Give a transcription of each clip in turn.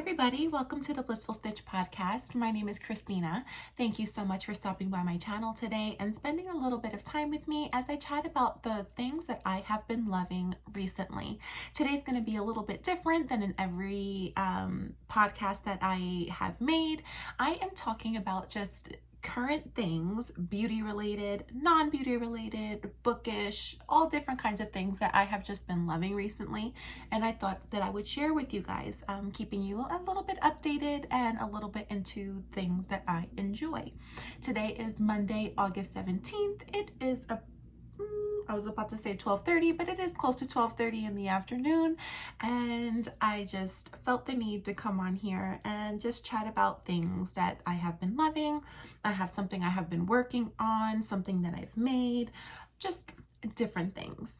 everybody, welcome to the Blissful Stitch podcast. My name is Christina. Thank you so much for stopping by my channel today and spending a little bit of time with me as I chat about the things that I have been loving recently. Today's going to be a little bit different than in every podcast that I have made. I am talking about just current things, beauty related, non-beauty related, bookish, all different kinds of things that I have just been loving recently, and I thought that I would share with you guys, keeping you a little bit updated and a little bit into things that I enjoy. Today is Monday, August 17th. It is I was about to say 12:30, but it is close to 12:30 in the afternoon, and I just felt the need to come on here and just chat about things that I have been loving. I have something I have been working on, something that I've made, just different things.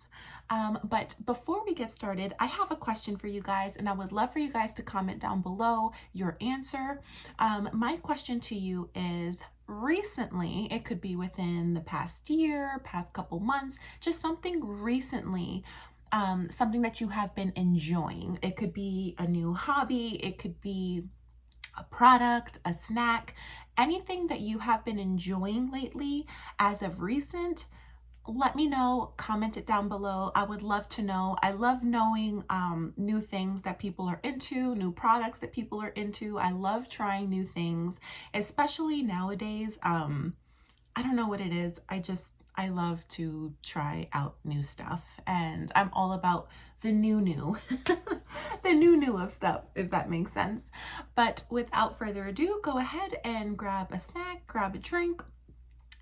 But before we get started, I have a question for you guys, and I would love for you guys to comment down below your answer. My question to you is, recently, it could be within the past year, past couple months, just something recently, something that you have been enjoying. It could be a new hobby, it could be a product, a snack, anything that you have been enjoying lately as of recent. Let me know, comment it down below. I would love to know. I love knowing new things that people are into, new products that people are into. I love trying new things, especially nowadays. I don't know what it is. I love to try out new stuff, and I'm all about the new, the new of stuff, if that makes sense. But without further ado, go ahead and grab a snack, grab a drink,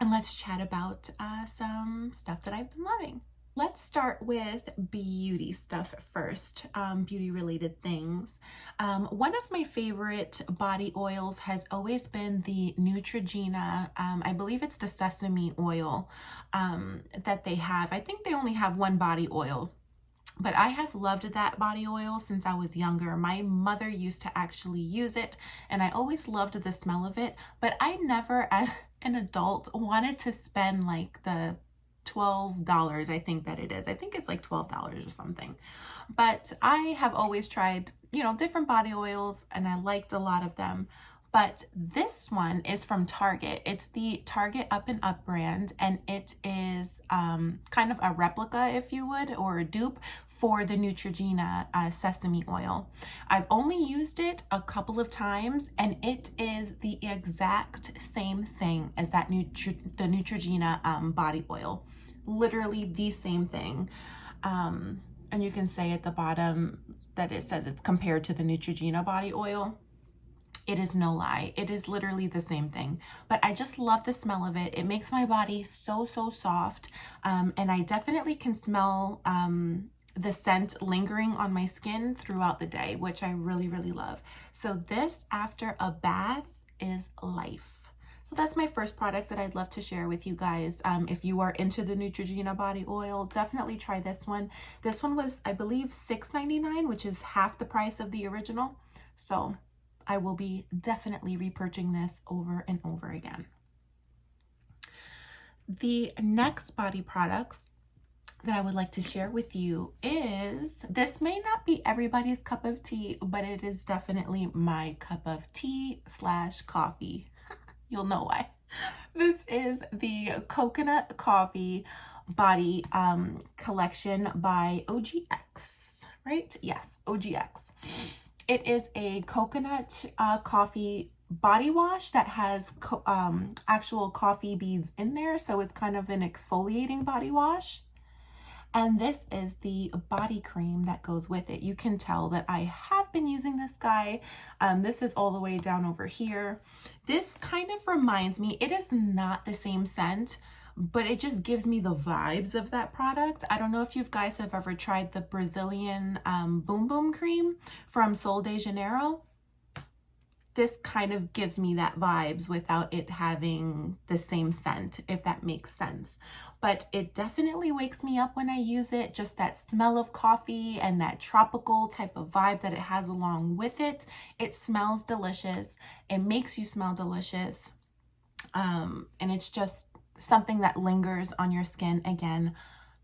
and let's chat about some stuff that I've been loving. Let's start with beauty stuff first, beauty related things. One of my favorite body oils has always been the Neutrogena. I believe it's the sesame oil that they have. I think they only have one body oil, but I have loved that body oil since I was younger. My mother used to actually use it, and I always loved the smell of it, but I never, as an adult, wanted to spend like the $12, I think that it is. I think it's like $12 or something. But I have always tried, different body oils, and I liked a lot of them. But this one is from Target. It's the Target Up and Up brand, and it is kind of a replica, if you would, or a dupe for the Neutrogena sesame oil. I've only used it a couple of times, and it is the exact same thing as that the Neutrogena body oil. Literally the same thing. And you can say at the bottom that it says it's compared to the Neutrogena body oil. It is no lie. It is literally the same thing. But I just love the smell of it. It makes my body so soft. And I definitely can smell the scent lingering on my skin throughout the day, which I really love. So this after a bath is life. So that's my first product that I'd love to share with you guys. If you are into the Neutrogena body oil, definitely try this one. This one was, I believe, $6.99, which is half the price of the original. So I will be definitely repurchasing this over and over again. The next body products that I would like to share with you is, this may not be everybody's cup of tea, but it is definitely my cup of tea / coffee. You'll know why. This is the Coconut Coffee Body Collection by OGX, right? Yes, OGX. It is a coconut coffee body wash that has actual coffee beads in there, so it's kind of an exfoliating body wash. And this is the body cream that goes with it. You can tell that I have been using this guy. This is all the way down over here. This kind of reminds me, it is not the same scent, but it just gives me the vibes of that product. I don't know if you guys have ever tried the Brazilian Boom Boom cream from Sol de Janeiro. This kind of gives me that vibes without it having the same scent, if that makes sense. But it definitely wakes me up when I use it. Just that smell of coffee and that tropical type of vibe that it has along with it. It smells delicious. It makes you smell delicious. And it's just something that lingers on your skin again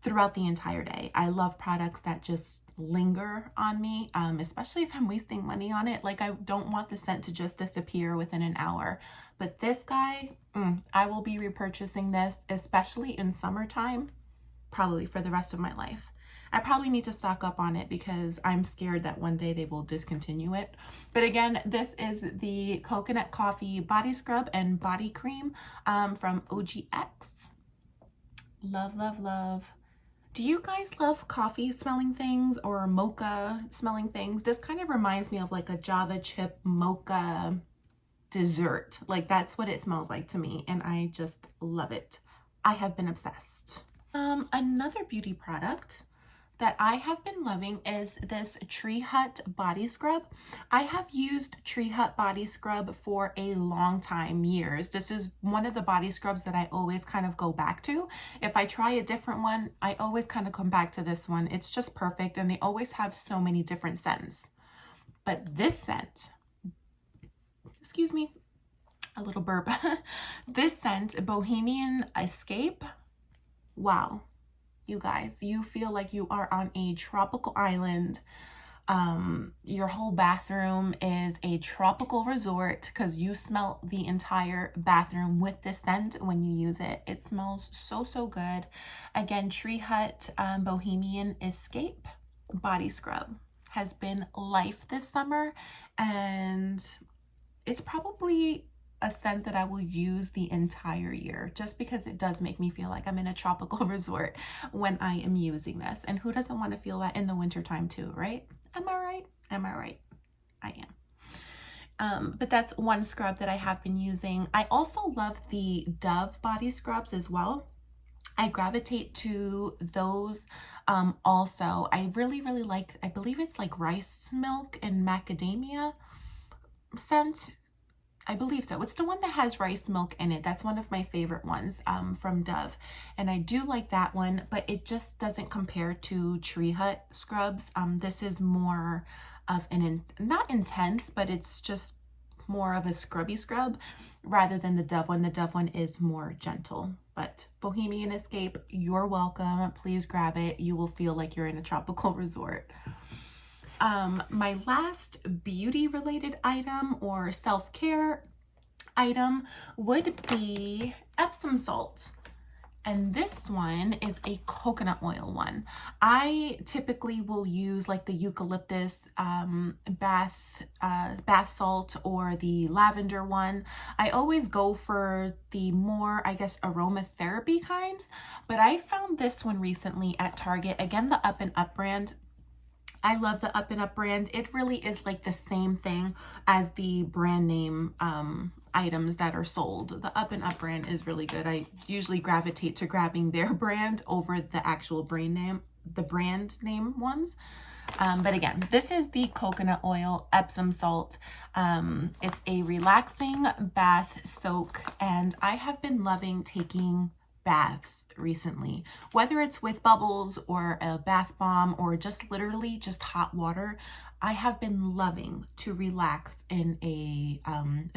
throughout the entire day. I love products that just linger on me, especially if I'm wasting money on it. Like, I don't want the scent to just disappear within an hour. But this guy, I will be repurchasing this, especially in summertime, probably for the rest of my life. I probably need to stock up on it because I'm scared that one day they will discontinue it. But again, this is the Coconut Coffee Body Scrub and Body Cream from OGX. Love, love, love. Do you guys love coffee smelling things or mocha smelling things? This kind of reminds me of like a Java chip mocha dessert. Like, that's what it smells like to me, and I just love it. I have been obsessed. Another beauty product that I have been loving is this Tree Hut body scrub. I have used Tree Hut body scrub for a long time, years. This is one of the body scrubs that I always kind of go back to. If I try a different one, I always kind of come back to this one. It's just perfect, and they always have so many different scents. But this scent, excuse me, a little burp. This scent, Bohemian Escape, wow. You guys, you feel like you are on a tropical island. Your whole bathroom is a tropical resort because you smell the entire bathroom with the scent when you use it. It smells so, so good. Again, Tree Hut Bohemian Escape body scrub has been life this summer, and it's probably a scent that I will use the entire year just because it does make me feel like I'm in a tropical resort when I am using this. And who doesn't want to feel that in the wintertime too, right? Am I right? Am I right? I am. But that's one scrub that I have been using. I also love the Dove body scrubs as well. I gravitate to those also. I really, really like, I believe it's like rice milk and macadamia scent. I believe so. It's the one that has rice milk in it. That's one of my favorite ones from Dove. And I do like that one, but it just doesn't compare to Tree Hut scrubs. This is more of not intense, but it's just more of a scrubby scrub rather than the Dove one. The Dove one is more gentle. But Bohemian Escape, you're welcome. Please grab it. You will feel like you're in a tropical resort. My last beauty related item or self-care item would be Epsom salt. And this one is a coconut oil one. I typically will use like the eucalyptus bath salt or the lavender one. I always go for the more, I guess, aromatherapy kinds, but I found this one recently at Target. Again, the Up and Up brand. I love the Up and Up brand. It really is like the same thing as the brand name items that are sold. The Up and Up brand is really good. I usually gravitate to grabbing their brand over the actual brand name ones. But again, this is the coconut oil Epsom salt. It's a relaxing bath soak, and I have been loving taking baths recently, whether it's with bubbles or a bath bomb or just literally just hot water. I have been loving to relax in a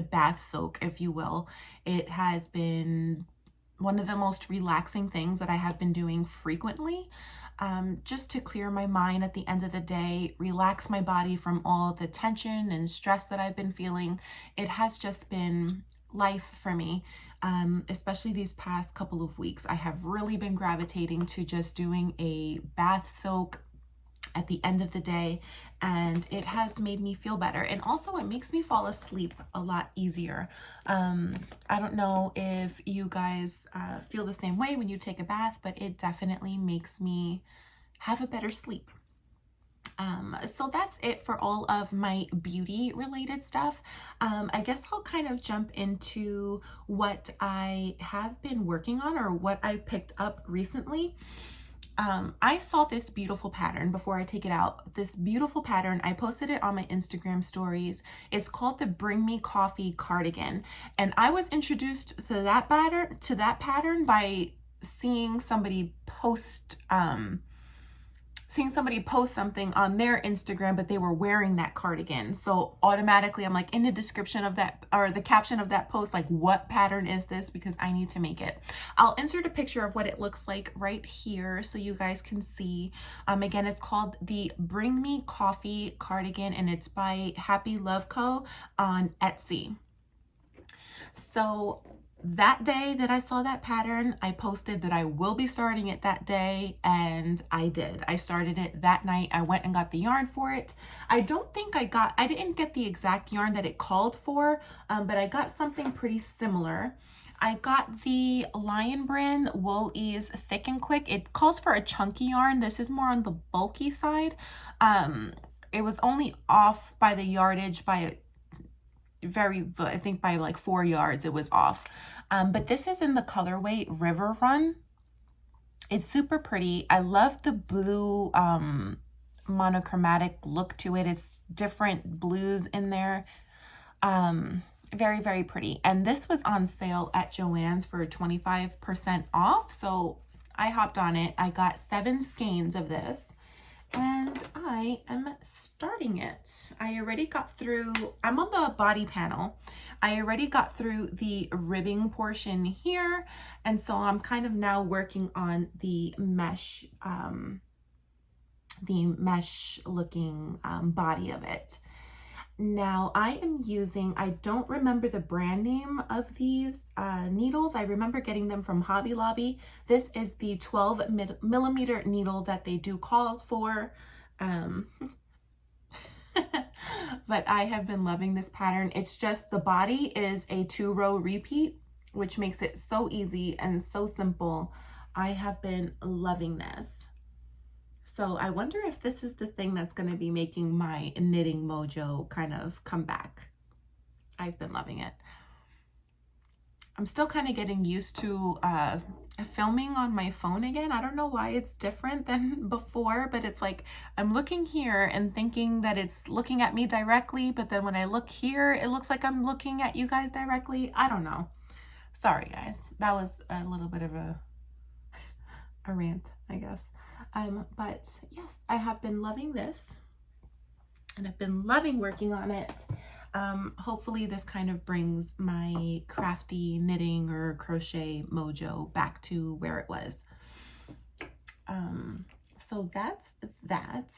bath soak, if you will. It has been one of the most relaxing things that I have been doing frequently, just to clear my mind at the end of the day, relax my body from all the tension and stress that I've been feeling. It has just been life for me. Especially these past couple of weeks, I have really been gravitating to just doing a bath soak at the end of the day, and it has made me feel better. And also it makes me fall asleep a lot easier. I don't know if you guys feel the same way when you take a bath, but it definitely makes me have a better sleep. So that's it for all of my beauty related stuff. I guess I'll kind of jump into what I have been working on or what I picked up recently. I saw this beautiful pattern before I take it out. This beautiful pattern, I posted it on my Instagram stories. It's called the Bring Me Coffee cardigan. And I was introduced to that pattern by seeing somebody post seeing somebody post something on their Instagram, but they were wearing that cardigan. So automatically I'm like in the description of that, or the caption of that post, like, what pattern is this? Because I need to make it. I'll insert a picture of what it looks like right here so you guys can see. Again, it's called the Bring Me Coffee cardigan, and it's by Happy Love Co. on Etsy. So that day that I saw that pattern, I posted that I will be starting it that day, and I did. I started it that night. I went and got the yarn for it. I didn't get the exact yarn that it called for, but I got something pretty similar. I got the Lion Brand Wool Ease Thick and Quick. It calls for a chunky yarn. This is more on the bulky side. It was only off by the yardage by I think by like 4 yards it was off. But this is in the colorway River Run. It's super pretty. I love the blue monochromatic look to it. It's different blues in there. Very, very pretty. And this was on sale at Joann's for 25% off. So I hopped on it. I got 7 skeins of this, and I am starting it. I already got through, I'm on the body panel. I already got through the ribbing portion here. And so I'm kind of now working on the mesh looking body of it. Now I am using, I don't remember the brand name of these needles. I remember getting them from Hobby Lobby. This is the 12 millimeter needle that they do call for. But I have been loving this pattern. It's just the body is a 2-row repeat, which makes it so easy and so simple. I have been loving this. So I wonder if this is the thing that's going to be making my knitting mojo kind of come back. I've been loving it. I'm still kind of getting used to filming on my phone again. I don't know why it's different than before, but it's like I'm looking here and thinking that it's looking at me directly, but then when I look here, it looks like I'm looking at you guys directly. I don't know. Sorry, guys. That was a little bit of a rant, I guess. But yes, I have been loving this, and I've been loving working on it. Hopefully this kind of brings my crafty knitting or crochet mojo back to where it was. So that's that.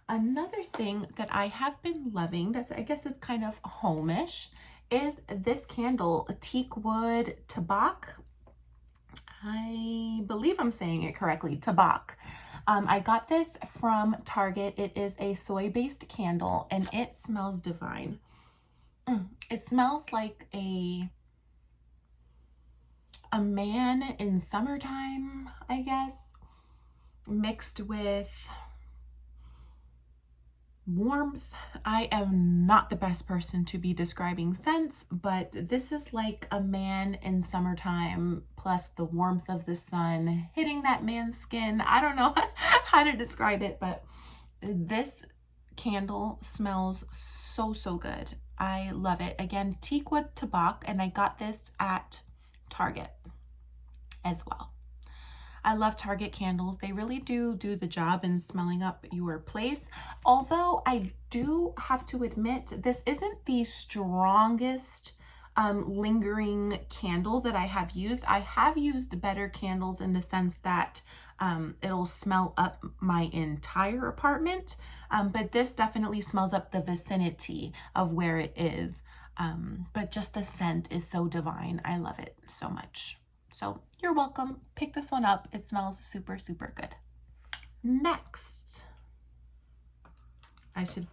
Another thing that I have been loving, that's, I guess it's kind of home-ish, is this candle, Teak Wood Tabak. I believe I'm saying it correctly, Tabak. I got this from Target. It is a soy-based candle, and it smells divine. It smells like a man in summertime, I guess, mixed with warmth. I am not the best person to be describing scents, but this is like a man in summertime plus the warmth of the sun hitting that man's skin. I don't know how to describe it, but this candle smells so, so good. I love it. Again, Teakwood Tabak, and I got this at Target as well. I love Target candles. They really do the job in smelling up your place. Although I do have to admit, this isn't the strongest lingering candle that I have used. I have used better candles in the sense that it'll smell up my entire apartment. But this definitely smells up the vicinity of where it is. But just the scent is so divine. I love it so much. So you're welcome. Pick this one up. It smells super, super good. Next, I should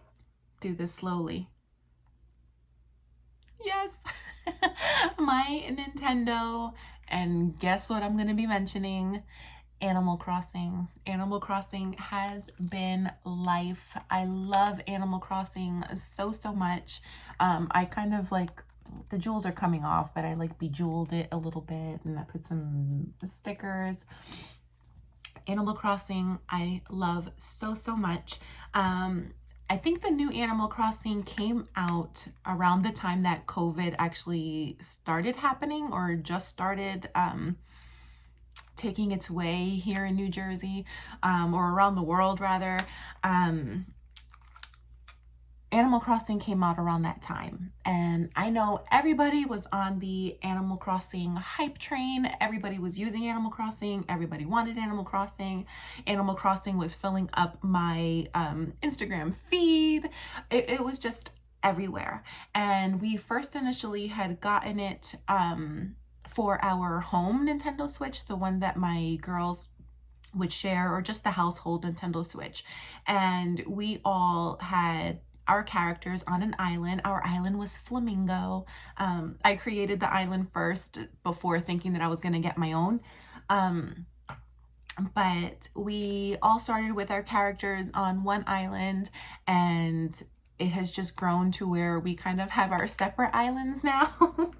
do this slowly. Yes, my Nintendo, and guess what I'm going to be mentioning? Animal Crossing. Animal Crossing has been life. I love Animal Crossing so, so much. I kind of like, the jewels are coming off, but I like bejeweled it a little bit, and I put some stickers. Animal Crossing, I love so, so much. I think the new Animal Crossing came out around the time that COVID actually started happening, or just started taking its way here in New Jersey, or around the world rather. Animal Crossing came out around that time, and I know everybody was on the Animal Crossing hype train. Everybody was using Animal Crossing. Everybody wanted Animal Crossing. Animal Crossing was filling up my Instagram feed. It was just everywhere. And we first initially had gotten it for our home Nintendo Switch, the one that my girls would share, or just the household Nintendo Switch. And we all had our characters on an island. Our island was Flamingo. I created the island first before thinking that I was going to get my own. But we all started with our characters on one island, and it has just grown to where we kind of have our separate islands now.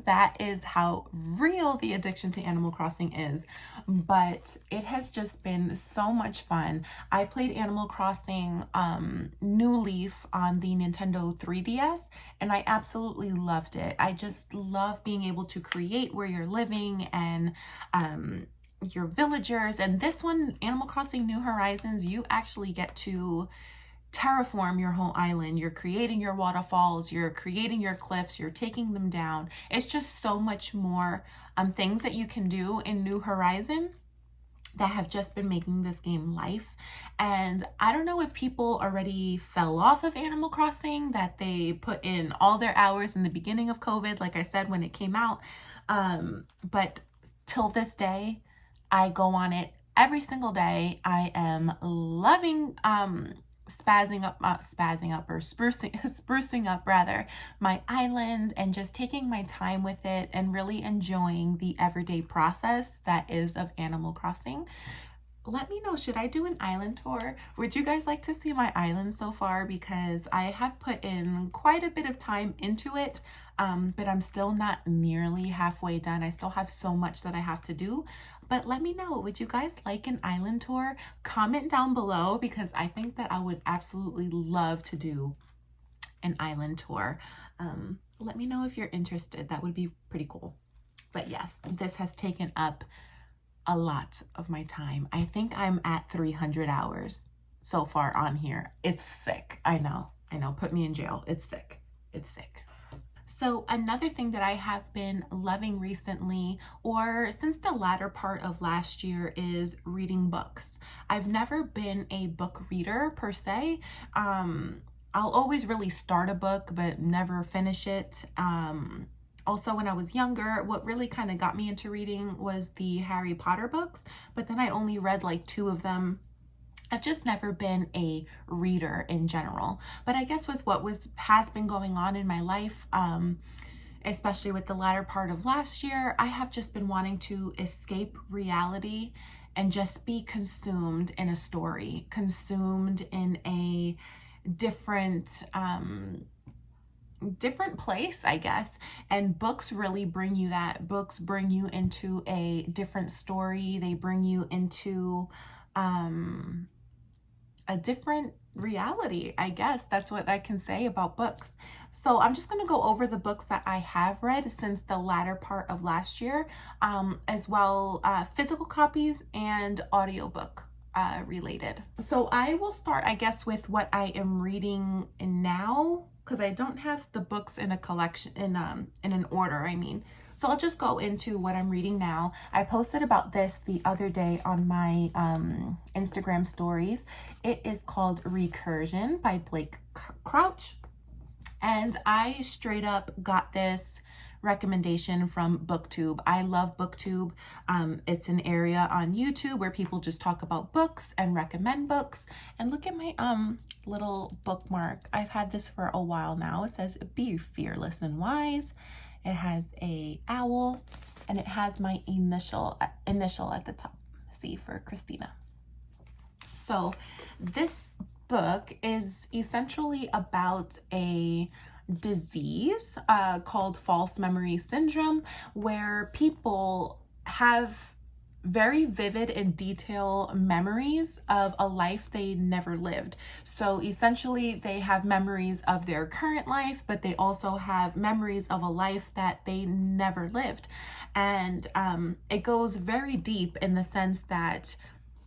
That is how real the addiction to Animal Crossing is. But it has just been so much fun. I played Animal Crossing New Leaf on the Nintendo 3DS, and I absolutely loved it. I just love being able to create where you're living and your villagers. And this one, Animal Crossing New Horizons, you actually get to terraform your whole island. You're creating your waterfalls, you're creating your cliffs, you're taking them down. It's just so much more things that you can do in New Horizon that have just been making this game life. And I don't know if people already fell off of Animal Crossing, that they put in all their hours in the beginning of COVID, like I said, when it came out. But till this day, I go on it every single day. I am loving sprucing up rather my island, and just taking my time with it and really enjoying the everyday process that is of Animal Crossing. Let me know, should I do an island tour? Would you guys like to see my island so far? Because I have put in quite a bit of time into it, but I'm still not nearly halfway done. I still have so much that I have to do. But let me know, would you guys like an island tour? Comment down below, because I think that I would absolutely love to do an island tour. Let me know if you're interested. That would be pretty cool. But yes, this has taken up a lot of my time. I think I'm at 300 hours so far on here. It's sick. I know. Put me in jail. It's sick. It's sick. So another thing that I have been loving recently, or since the latter part of last year, is reading books. I've never been a book reader per se. I'll always really start a book but never finish it. Also, when I was younger, what really kind of got me into reading was the Harry Potter books, but then I only read like 2 of them. I've just never been a reader in general. But I guess with what has been going on in my life, especially with the latter part of last year, I have just been wanting to escape reality and just be consumed in a story, consumed in a different place, I guess. And books really bring you that. Books bring you into a different story. They bring you into a different reality, I guess. That's what I can say about books. So I'm just going to go over the books that I have read since the latter part of last year, as well physical copies and audiobook related. So I will start, I guess, with what I am reading now, because I don't have the books in a collection, in an order, I mean. So I'll just go into what I'm reading now. I posted about this the other day on my Instagram stories. It is called Recursion by Blake Crouch. And I straight up got this recommendation from BookTube. I love BookTube. It's an area on YouTube where people just talk about books and recommend books. And look at my little bookmark. I've had this for a while now. It says, "Be fearless and wise." It has a owl, and it has my initial at the top. C for Christina. So this book is essentially about a disease called false memory syndrome, where people have very vivid and detailed memories of a life they never lived. So essentially they have memories of their current life, but they also have memories of a life that they never lived. And it goes very deep in the sense that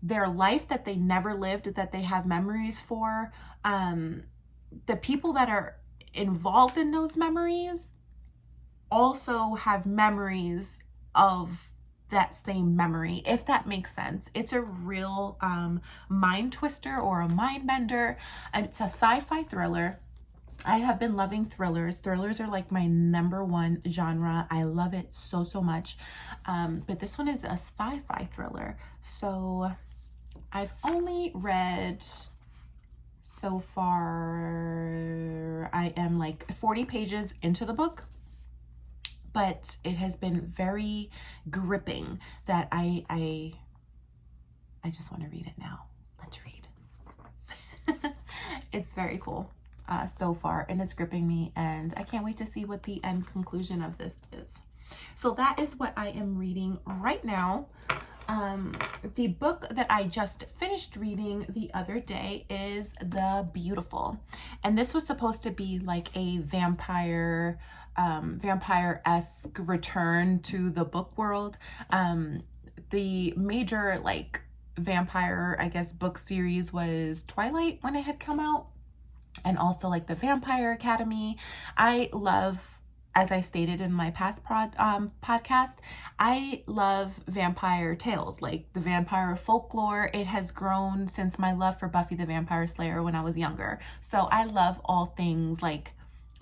their life that they never lived, that they have memories for, the people that are involved in those memories also have memories of that same memory, if that makes sense. It's a real mind twister or a mind bender. It's a sci-fi thriller. I have been loving thrillers. Thrillers are like my number one genre. I love it so, so much. But this one is a sci-fi thriller. So I've only read so far, I am like 40 pages into the book, but it has been very gripping that I just want to read it now. Let's read. It's very cool so far, and it's gripping me, and I can't wait to see what the end conclusion of this is. So that is what I am reading right now. The book that I just finished reading the other day is The Beautiful, and this was supposed to be like a vampire-esque return to the book world. The major like vampire, I guess, book series was Twilight when it had come out, and also like the Vampire Academy. I love, as I stated in my past podcast, I love vampire tales, like the vampire folklore. It has grown since my love for Buffy the Vampire Slayer when I was younger. So I love all things like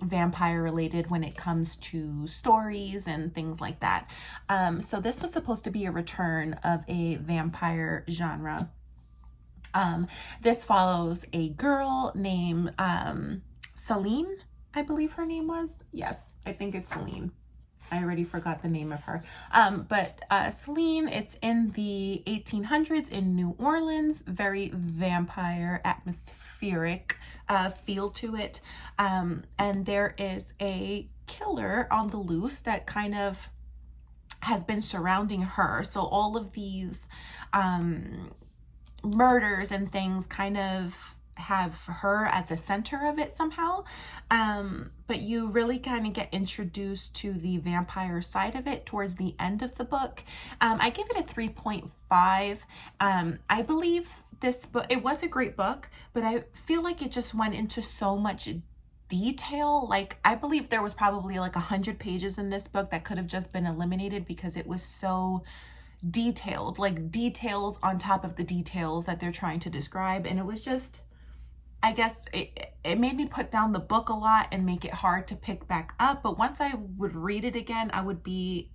vampire related when it comes to stories and things like that. So this was supposed to be a return of a vampire genre. This follows a girl named Celine, I believe her name was. Yes, I think it's Celine. I already forgot the name of her. But Celine, it's in the 1800s in New Orleans, very vampire atmospheric feel to it. And there is a killer on the loose that kind of has been surrounding her. So all of these murders and things kind of have her at the center of it somehow, but you really kind of get introduced to the vampire side of it towards the end of the book. I give it a 3.5. I believe this book, it was a great book, but I feel like it just went into so much detail. Like I believe there was probably like 100 pages in this book that could have just been eliminated because it was so detailed, like details on top of the details that they're trying to describe. And it was just, I guess it made me put down the book a lot and make it hard to pick back up. But once I would read it again, I would be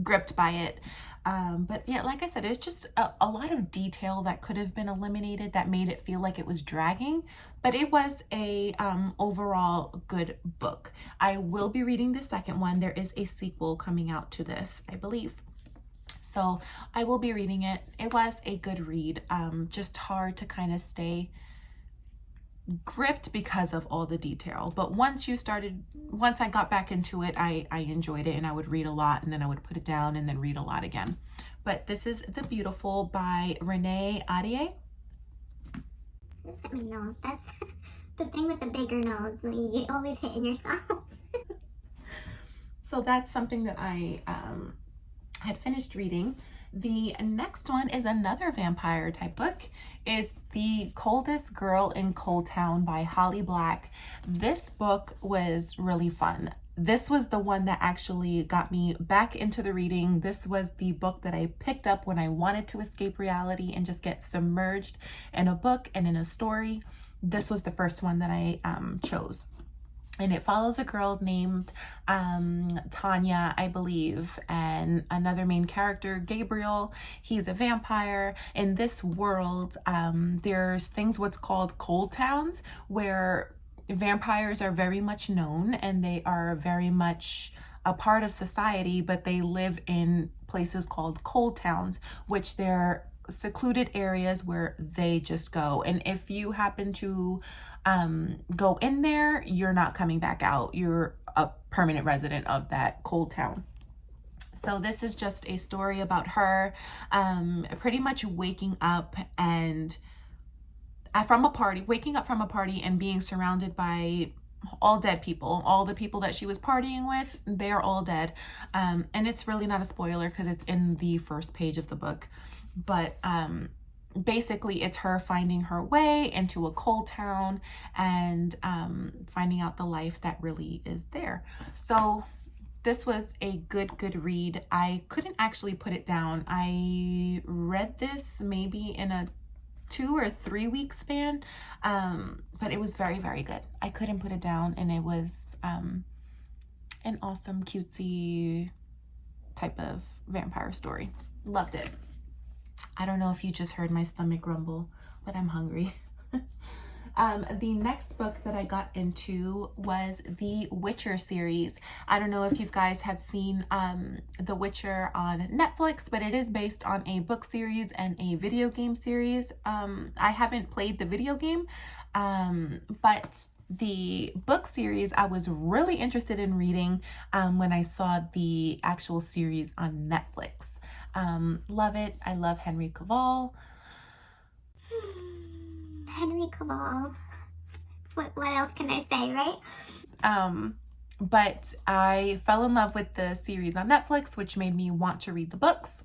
gripped by it. But yeah, like I said, it's just a lot of detail that could have been eliminated that made it feel like it was dragging. But it was a overall good book. I will be reading the second one. There is a sequel coming out to this, I believe. So I will be reading it. It was a good read, just hard to kind of stay gripped because of all the detail. But once I got back into it, I enjoyed it, and I would read a lot and then I would put it down and then read a lot again. But this is The Beautiful by Renee Ahdieh. Look at my nose. That's the thing with the bigger nose. You always hitting yourself. So that's something that I had finished reading. The next one is another vampire type book. It's The Coldest Girl in Coldtown by Holly Black. This book was really fun. This was the one that actually got me back into the reading. This was the book that I picked up when I wanted to escape reality and just get submerged in a book and in a story. This was the first one that I chose. And it follows a girl named Tanya, I believe, and another main character, Gabriel. He's a vampire. In this world, there's things what's called Coldtowns, where vampires are very much known and they are very much a part of society, but they live in places called Coldtowns, which they're secluded areas where they just go. And if you happen to go in there, you're not coming back out. You're a permanent resident of that cold town. So this is just a story about her pretty much waking up from a party and being surrounded by all dead people. All the people that she was partying with, they're all dead. And it's really not a spoiler because it's in the first page of the book. But basically it's her finding her way into a Coldtown and finding out the life that really is there. So this was a good read. I couldn't actually put it down. I read this maybe in a 2 or 3 week span, but it was very good. I couldn't put it down, and it was an awesome cutesy type of vampire story. Loved it. I don't know if you just heard my stomach grumble, but I'm hungry. The next book that I got into was the Witcher series. I don't know if you guys have seen The Witcher on Netflix, but it is based on a book series and a video game series. I haven't played the video game, but the book series I was really interested in reading when I saw the actual series on Netflix. Love it. I love Henry Cavill. Henry Cavill. What else can I say, right? But I fell in love with the series on Netflix, which made me want to read the books.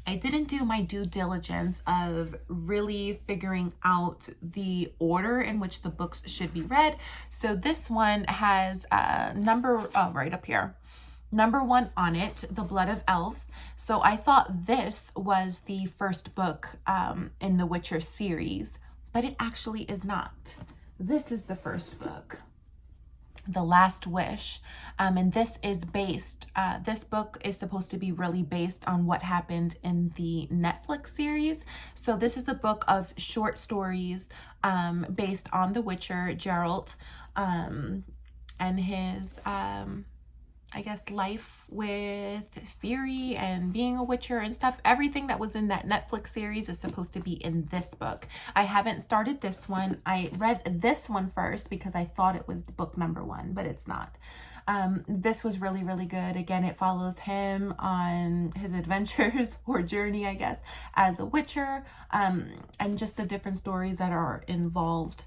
I didn't do my due diligence of really figuring out the order in which the books should be read. So this one has right up here. Number 1 on it, The Blood of Elves. So I thought this was the first book in the Witcher series, but it actually is not. This is the first book, The Last Wish. And this is based, this book is supposed to be really based on what happened in the Netflix series. So this is a book of short stories based on the Witcher, Geralt, and his, I guess, life with Ciri and being a Witcher and stuff. Everything that was in that Netflix series is supposed to be in this book. I haven't started this one. I read this one first because I thought it was book number 1, but it's not. This was really good. Again, it follows him on his adventures or journey, I guess, as a Witcher, and just the different stories that are involved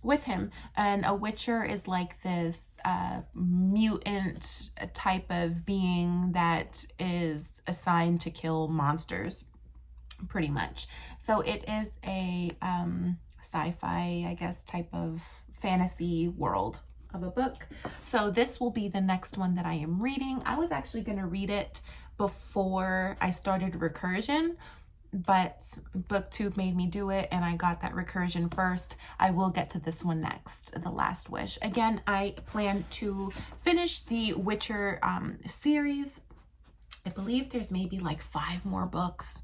with him. And a Witcher is like this mutant type of being that is assigned to kill monsters, pretty much. So it is a sci-fi, I guess, type of fantasy world of a book. So this will be the next one that I am reading. I was actually going to read it before I started Recursion, but booktube made me do it, and I got that Recursion first. I will get to this one next, The Last Wish. Again, I plan to finish the Witcher series. I believe there's maybe like 5 more books.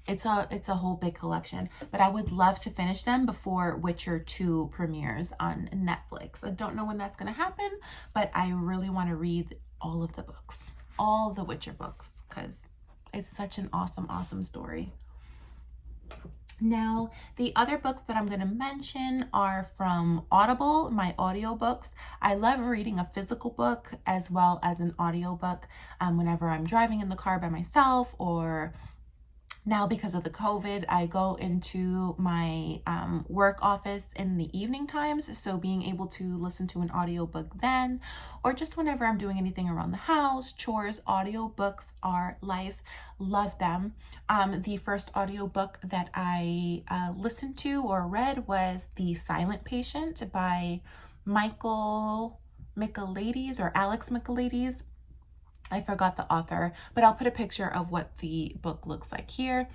It's a whole big collection, but I would love to finish them before Witcher 2 premieres on Netflix. I don't know when that's going to happen, but I really want to read all of the books, all the Witcher books, because it's such an awesome story. Now, the other books that I'm going to mention are from Audible, my audiobooks. I love reading a physical book as well as an audiobook whenever I'm driving in the car by myself, or now because of the COVID, I go into my work office in the evening times. So being able to listen to an audiobook then, or just whenever I'm doing anything around the house, chores, audiobooks are life. Love them. The first audiobook that I listened to or read was The Silent Patient by Michael Michaelides or Alex Michaelides. I forgot the author, but I'll put a picture of what the book looks like here.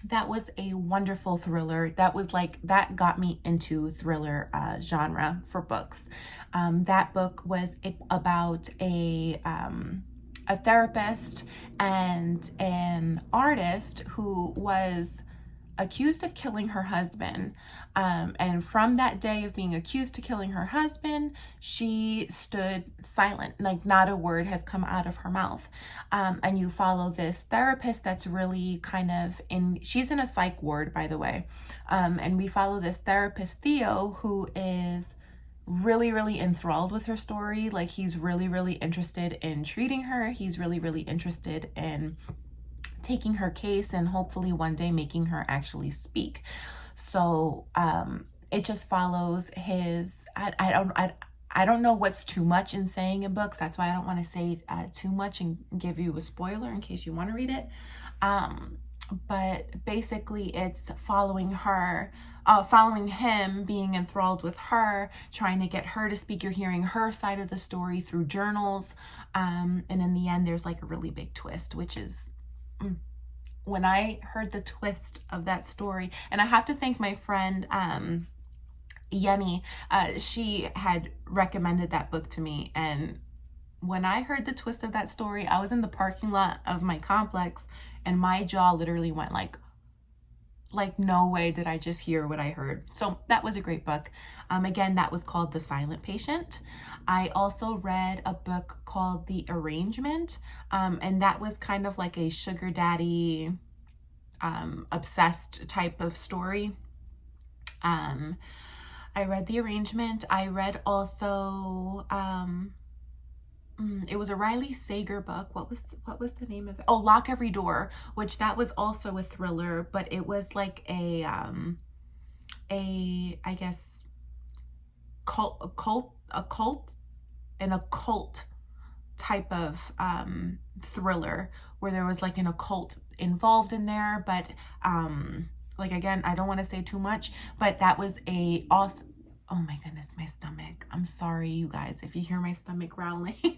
That was a wonderful thriller. That got me into thriller genre for books. That book was about a therapist and an artist who was accused of killing her husband. And from that day of being accused of killing her husband, she stood silent, like not a word has come out of her mouth. And you follow this therapist that's really she's in a psych ward, by the way. And we follow this therapist, Theo, who is really, really enthralled with her story. Like, he's really, really interested in treating her. He's really, really interested in taking her case and hopefully one day making her actually speak. So it just follows his, I don't know what's too much in saying in books. That's why I don't want to say too much and give you a spoiler in case you want to read it. But basically it's following her, following him, being enthralled with her, trying to get her to speak. You're hearing her side of the story through journals. And in the end, there's like a really big twist, which is, when I heard the twist of that story, and I have to thank my friend, Yenny, she had recommended that book to me. And when I heard the twist of that story, I was in the parking lot of my complex and my jaw literally went like no way did I just hear what I heard. So that was a great book. Again, that was called The Silent Patient. I also read a book called The Arrangement, and that was kind of like a sugar daddy obsessed type of story. I read The Arrangement. I read also it was a Riley Sager book. What was the name of it? Oh, Lock Every Door, which that was also a thriller, but it was like a I guess an occult type of thriller where there was like an occult involved in there. But like, again, I don't want to say too much, but that was a awesome. Oh my goodness, my stomach. I'm sorry, you guys, if you hear my stomach growling.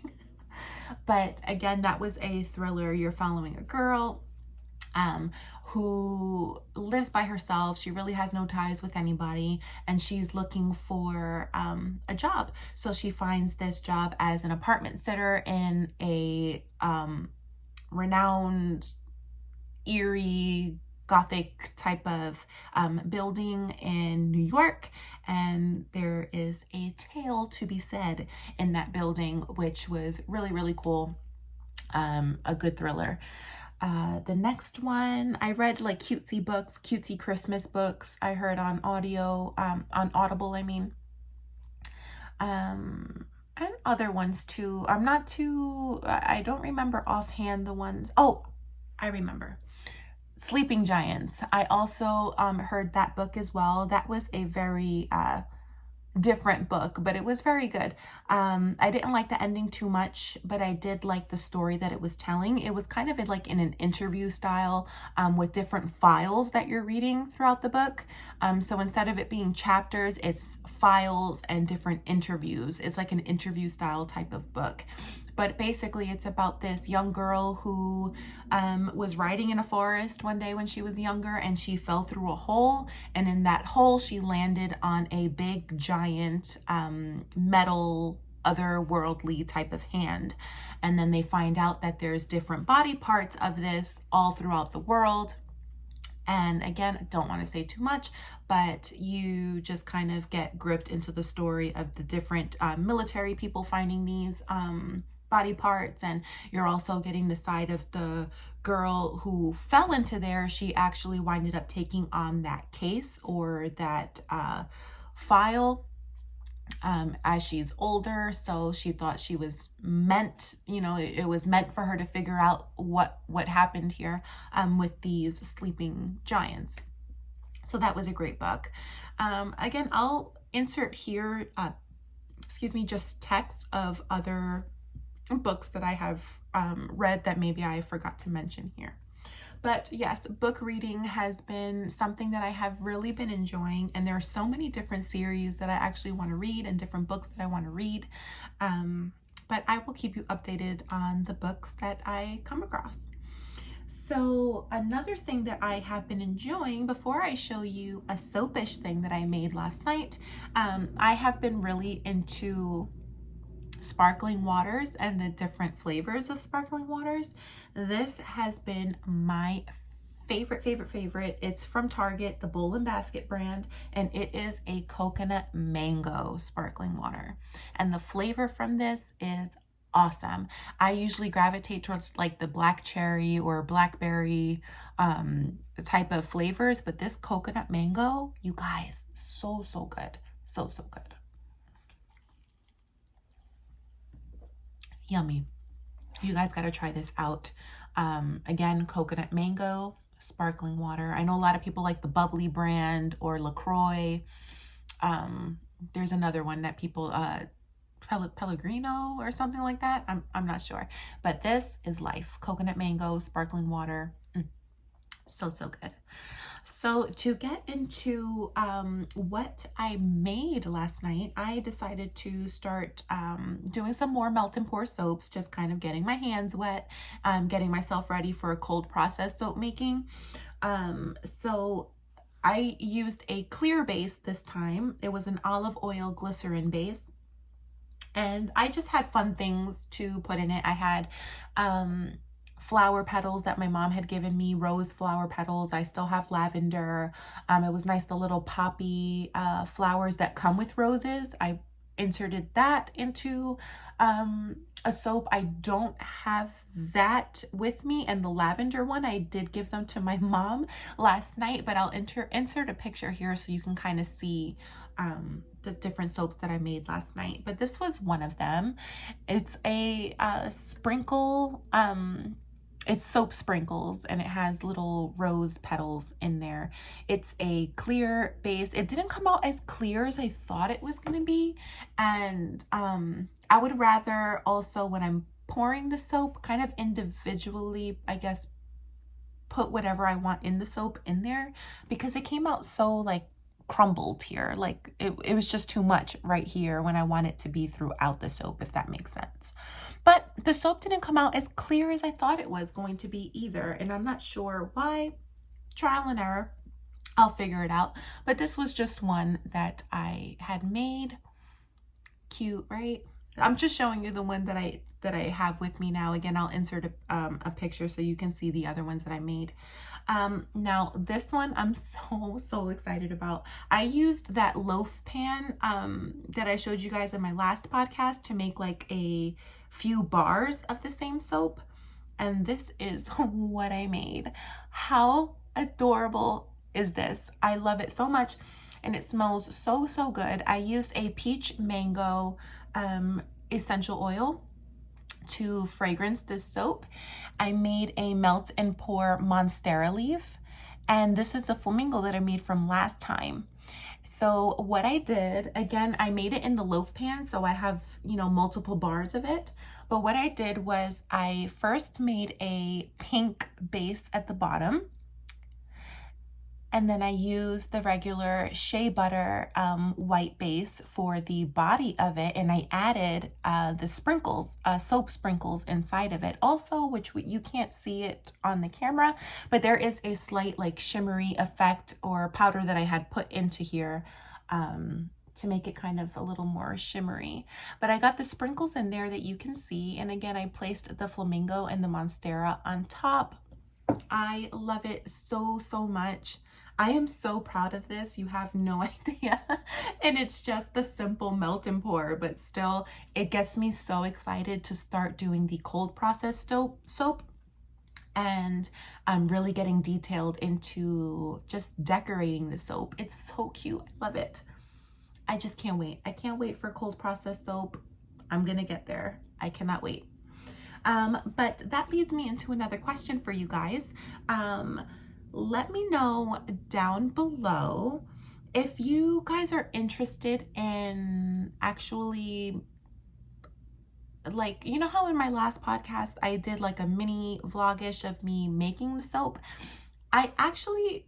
But again, that was a thriller. You're following a girl who lives by herself. She really has no ties with anybody, and she's looking for a job. So she finds this job as an apartment sitter in a renowned, eerie, Gothic type of building in New York, and there is a tale to be said in that building, which was really, really cool. A good thriller. The next one, I read like cutesy books, cutesy Christmas books. I heard on audio, on Audible, I mean, and other ones too. I don't remember offhand the ones. Oh, I remember. Sleeping Giants. I also heard that book as well. That was a very different book, but it was very good. I didn't like the ending too much, but I did like the story that it was telling. It was kind of like in an interview style with different files that you're reading throughout the book. So instead of it being chapters, it's files and different interviews. It's like an interview style type of book. But basically, it's about this young girl who was riding in a forest one day when she was younger, and she fell through a hole. And in that hole, she landed on a big, giant metal, otherworldly type of hand. And then they find out that there's different body parts of this all throughout the world. And again, I don't want to say too much, but you just kind of get gripped into the story of the different military people finding these body parts, and you're also getting the side of the girl who fell into there. She actually winded up taking on that case or that file as she's older. So she thought she was meant, it was meant for her to figure out what happened here with these sleeping giants. So that was a great book. Again, I'll insert here, just text of other books that I have read that maybe I forgot to mention here. But yes, book reading has been something that I have really been enjoying, and there are so many different series that I actually want to read and different books that I want to read. But I will keep you updated on the books that I come across. So another thing that I have been enjoying, before I show you a soapish thing that I made last night, I have been really into sparkling waters and the different flavors of sparkling waters. This has been my favorite. It's from Target, the Bowl and Basket brand, and it is a coconut mango sparkling water. And the flavor from this is awesome. I usually gravitate towards like the black cherry or blackberry type of flavors, but this coconut mango, you guys, so good. So good. Yummy. You guys got to try this out. Again, coconut mango, sparkling water. I know a lot of people like the bubbly brand or LaCroix. There's another one that people, Pellegrino or something like that. I'm not sure. But this is life. Coconut mango, sparkling water. So good. So to get into what I made last night, I decided to start doing some more melt and pour soaps, just kind of getting my hands wet, getting myself ready for a cold process soap making. So I used a clear base this time. It was an olive oil glycerin base. And I just had fun things to put in it. I had flower petals that my mom had given me, rose flower petals. I still have lavender. It was nice, the little poppy flowers that come with roses. I inserted that into a soap. I don't have that with me, and the lavender one, I did give them to my mom last night, but I'll insert a picture here so you can kind of see the different soaps that I made last night. But this was one of them. It's a sprinkle, it's soap sprinkles, and it has little rose petals in there. It's a clear base. It didn't come out as clear as I thought it was going to be. And I would rather also, when I'm pouring the soap, kind of individually, I guess, put whatever I want in the soap in there, because it came out so like crumbled here. Like it was just too much right here when I want it to be throughout the soap, if that makes sense. But the soap didn't come out as clear as I thought it was going to be either, and I'm not sure why. Trial and error. I'll figure it out. But this was just one that I had made. Cute, right? I'm just showing you the one that I have with me now. Again, I'll insert a picture so you can see the other ones that I made. Now this one I'm so excited about. I used that loaf pan that I showed you guys in my last podcast to make like a few bars of the same soap, and this is what I made. How adorable is this? I love it so much, and it smells so good. I used a peach mango essential oil to fragrance this soap. I made a melt and pour monstera leaf, and this is the flamingo that I made from last time. So what I did, again, I made it in the loaf pan, so I have, you know, multiple bars of it. But what I did was I first made a pink base at the bottom, and then I used the regular shea butter white base for the body of it, and I added the sprinkles, soap sprinkles inside of it also, which you can't see it on the camera, but there is a slight like shimmery effect or powder that I had put into here to make it kind of a little more shimmery. But I got the sprinkles in there that you can see, and again, I placed the flamingo and the monstera on top. I love it so much. I am so proud of this. You have no idea. And it's just the simple melt and pour, but still it gets me so excited to start doing the cold process soap. And I'm really getting detailed into just decorating the soap. It's so cute. I love it. I just can't wait. I can't wait for cold process soap. I'm gonna get there. I cannot wait. But that leads me into another question for you guys. Let me know down below if you guys are interested in actually, like, you know how in my last podcast I did like a mini vlogish of me making the soap? I actually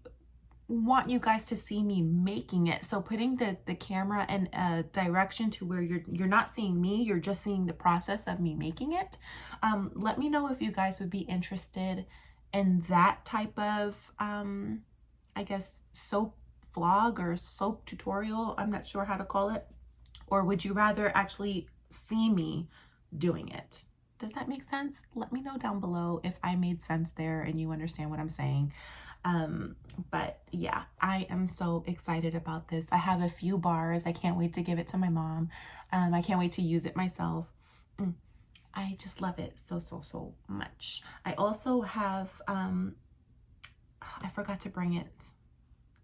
want you guys to see me making it. So putting the camera in a direction to where you're not seeing me, you're just seeing the process of me making it. Let me know if you guys would be interested in that type of I guess soap vlog or soap tutorial. I'm not sure how to call it. Or would you rather actually see me doing it? Does that make sense? Let me know down below if I made sense there and you understand what I'm saying. But yeah, I am so excited about this. I have a few bars. I can't wait to give it to my mom. I can't wait to use it myself. I just love it so much. I also have, I forgot to bring it.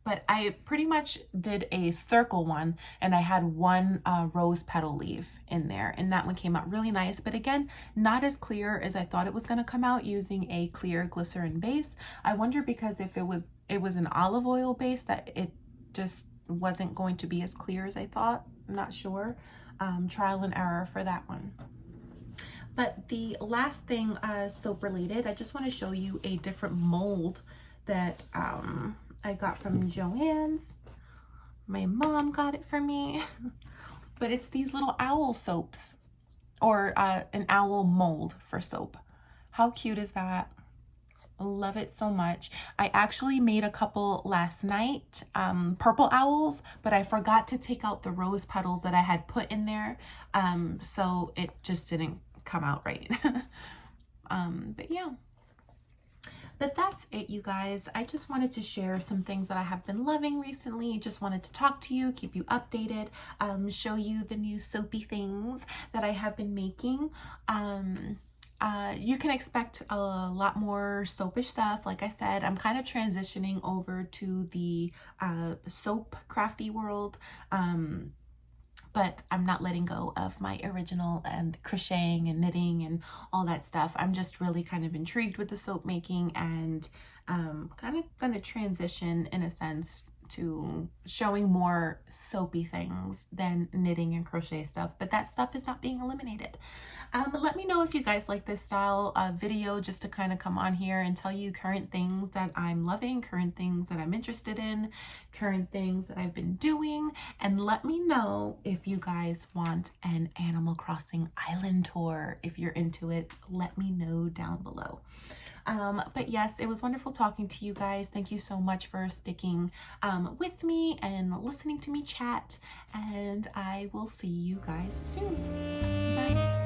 but I pretty much did a circle one, and I had one rose petal leaf in there, and that one came out really nice, but again, not as clear as I thought it was going to come out using a clear glycerin base. I wonder because if it was an olive oil base that it just wasn't going to be as clear as I thought. I'm not sure. Trial and error for that one. But the last thing soap related, I just want to show you a different mold that I got from Joann's. My mom got it for me. But it's these little owl soaps, or an owl mold for soap. How cute is that? I love it so much. I actually made a couple last night, purple owls, but I forgot to take out the rose petals that I had put in there. So it just didn't come out right. But yeah. But that's it, you guys. I just wanted to share some things that I have been loving recently. Just wanted to talk to you, keep you updated, show you the new soapy things that I have been making. You can expect a lot more soapish stuff. Like I said, I'm kind of transitioning over to the soap crafty world. But I'm not letting go of my original and crocheting and knitting and all that stuff. I'm just really kind of intrigued with the soap making, and kind of going to transition in a sense to showing more soapy things than knitting and crochet stuff, but that stuff is not being eliminated. Let me know if you guys like this style video, just to kind of come on here and tell you current things that I'm loving, current things that I'm interested in, current things that I've been doing, and let me know if you guys want an Animal Crossing island tour. If you're into it, let me know down below. But yes, it was wonderful talking to you guys. Thank you so much for sticking with me and listening to me chat, and I will see you guys soon. Bye.